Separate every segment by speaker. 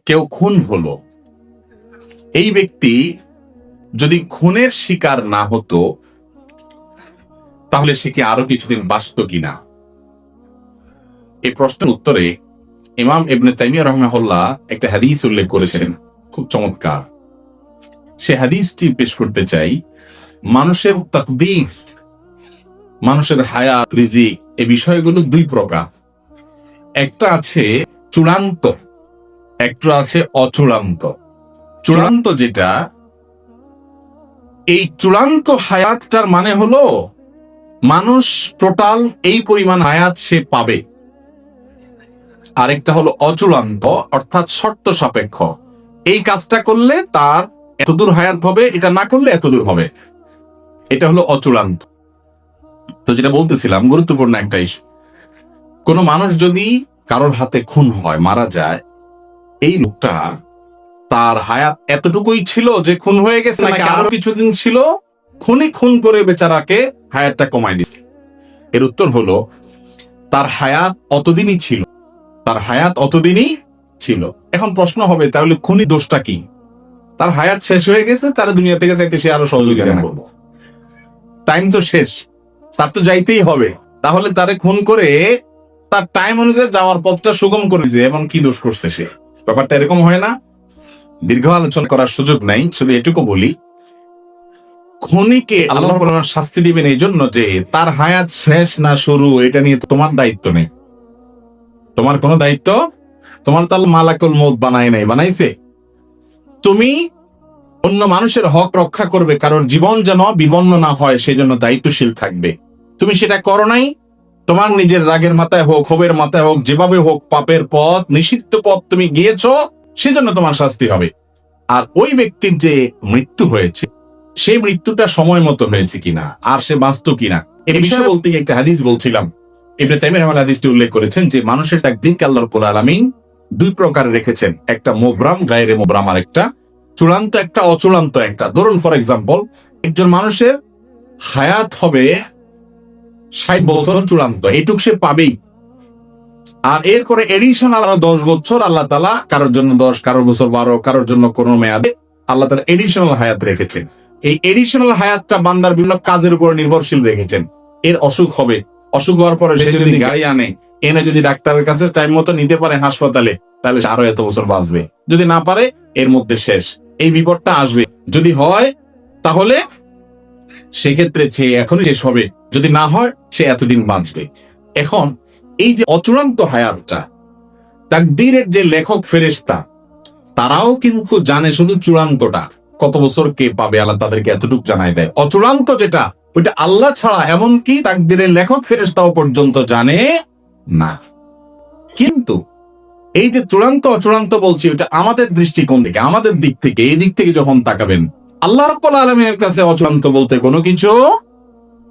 Speaker 1: কেউ খুন হলো, এই ব্যক্তি যদি খুনের শিকার না হতো তাহলে সে কি আরো কিছুদিন বাঁচত কিনা? এই প্রশ্নের উত্তরে ইমাম ইবনে তাইমিয়া রাহিমাহুল্লাহ একটা হাদিস উল্লেখ করেছেন, খুব চমৎকার। সে হাদিসটি পেশ করতে চাই। মানুষের তাকদীর, মানুষের হায়াত, রিজিক, এই বিষয়গুলো দুই প্রকার। একটা আছে চূড়ান্ত, একটা আছে অচূড়ান্ত। চূড়ান্ত যেটা, এই চূড়ান্ত হায়াতটার মানে হলো মানুষ টোটাল এই পরিমাণ হায়াত সে পাবে। আরেকটা হলো অচূড়ান্ত, অর্থাৎ শর্ত সাপেক্ষ। এই কাজটা করলে তার এতদূর হায়াত হবে, এটা না করলে এতদূর হবে। এটা হলো অচূড়ান্ত। তো যেটা বলতেছিলাম, গুরুত্বপূর্ণ একটা ইস্যু। কোন মানুষ যদি কারোর হাতে খুন হয়, মারা যায়, এই লোকটা তার হায়াত এতটুকুই ছিল যে খুন হয়ে গেছে, নাকি আরো কিছুদিন ছিল খুন করে বেচারাকে হায়াতটা কমায় দিচ্ছে? এর উত্তর হলো তার হায়াত অতদিনই ছিল, তার হায়াত অতদিনই ছিল। এখন প্রশ্ন হবে, তাহলে খুনি দোষটা কি? তার হায়াত শেষ হয়ে গেছে, তার দুনিয়া থেকে যাইতে সে আরো সহযোগিতা করবো, টাইম তো শেষ, তার তো যাইতেই হবে। তাহলে তারে খুন করে তার টাইম অনুযায়ী যাওয়ার পথটা সুগম করেছে, এবং কি দোষ করছে সে? ব্যাপারটা এরকম হয় না? দীর্ঘ আলোচনা করার সুযোগ নাই, শুধু এটুকু বলি, খুনিকে আল্লাহ শাস্তি দিবেন এই জন্য যে তার হায়াত শেষ না শুরু এটা নিয়ে তোমার দায়িত্ব নেই। তোমার কোনো দায়িত্ব, তোমার তো আল্লাহ মালাকুল মউত বানায় নাই, বানাইছে। তুমি অন্য মানুষের হক রক্ষা করবে, কারণ জীবন যেন বিপন্ন না হয় সেই জন্য দায়িত্বশীল থাকবে। তুমি সেটা করো নাই, তোমার নিজের রাগের মাথায় হোক, ক্ষোভের মাথায় হোক, যেভাবে হোক, পাপের পথ, নিষিদ্ধ পথ তুমি গিয়েছো, সেজন্য তোমার শাস্তি হবে। আর ওই ব্যক্তির যে মৃত্যু হয়েছে, সেই মৃত্যুটা সময় মতো হয়েছে কিনা, আর সে বাঁচত কিনা, এই বিষয়ে বলতে গিয়ে একটা হাদিস বলছিলাম। ইবনে তাইমিয়া রাহিমাহুল্লাহ হাদিসটি উল্লেখ করেছেন যে মানুষের তাকদীরকে আল্লাহ রাব্বুল আলামিন দুই প্রকারে রেখেছেন, একটা মুবরাম, গায়রে মুবরাম, আর একটা চূড়ান্ত, একটা অচূড়ান্ত। একটা ধরুন, ফর এক্সাম্পল, একজন মানুষের হায়াত হবে 60 বছর, চূড়ান্ত, এইটুক সে পাবেই। আর এরপরে এডিশনাল আরো 10 বছর আল্লাহ তাআলা, কারোর জন্য 10, কারোর বছর 12, কারোর জন্য কোনো মেয়াদে আল্লাহ তাআলা এডিশনাল হায়াত রেখেছেন। এই এডিশনাল হায়াতটা বান্দার বিভিন্ন কাজের উপর নির্ভরশীল রেখেছেন। এর অসুখ হবে, অসুখ হওয়ার পরে সে যদি গাড়ি আনে, এনে যদি ডাক্তারের কাছে টাইম মতো নিতে পারে হাসপাতালে, তাহলে আরো এত বছর বাঁচবে। যদি না পারে, এর মধ্যে শেষ, এই বিপদটা আসবে। যদি হয় তাহলে সেক্ষেত্রে সে এখনই শেষ হবে, যদি না হয় সে এতদিন বাঁচবে। এখন এই যে অচূড়ান্ত হায়াতটা, তাকদীরের যে লেখক ফেরেশতা, তারাও কিন্তু জানে শুধু চূড়ান্তটা কত বছর কে পাবে, আল্লাহ তাদেরকে এতটুকু জানাই দেয়। অচূড়ান্ত যেটা, ওইটা আল্লাহ ছাড়া এমনকি তাকদীরের লেখক ফেরেশতাও পর্যন্ত জানে না। কিন্তু এই যে চূড়ান্ত অচূড়ান্ত বলছি, ওটা আমাদের দৃষ্টিকোণ থেকে, আমাদের দিক থেকে, এই দিক থেকে যখন তাকাবেন, আল্লাহ রাব্বুল আলামিনের কাছে অচূড়ান্ত বলতে কোনো কিছু,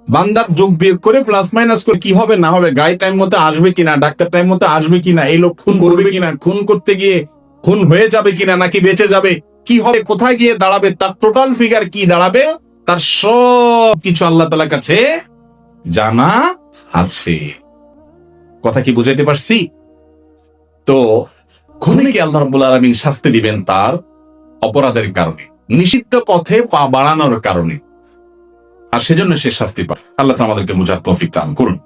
Speaker 1: বান্দার যোগ বিয়োগ করে প্লাস মাইনাস করে কি হবে না হবে, গাড়ি টাইম মতো আসবে কিনা, ডাক্তার টাইম মতো আসবে কিনা, এই লোক খুন করবে কিনা, খুন করতে গিয়ে খুন হয়ে যাবে কিনা, নাকি বেঁচে যাবে, কি হবে, কোথায় গিয়ে দাঁড়াবে, তার টোটাল ফিগার কি দাঁড়াবে, তার সব কিছু আল্লাহ তাআলার কাছে জানা আছে। কথা কি বুঝাইতে পারছি? তো খুনিকে আল্লাহ রাব্বুল আলামিন শাস্তি দিবেন তার অপরাধের কারণে, নিষিদ্ধ পথে পা বাড়ানোর কারণে, আর সেজন্য সে শাস্তি পায়। আল্লাহ আমাদেরকে বুঝার তৌফিক দান করুন।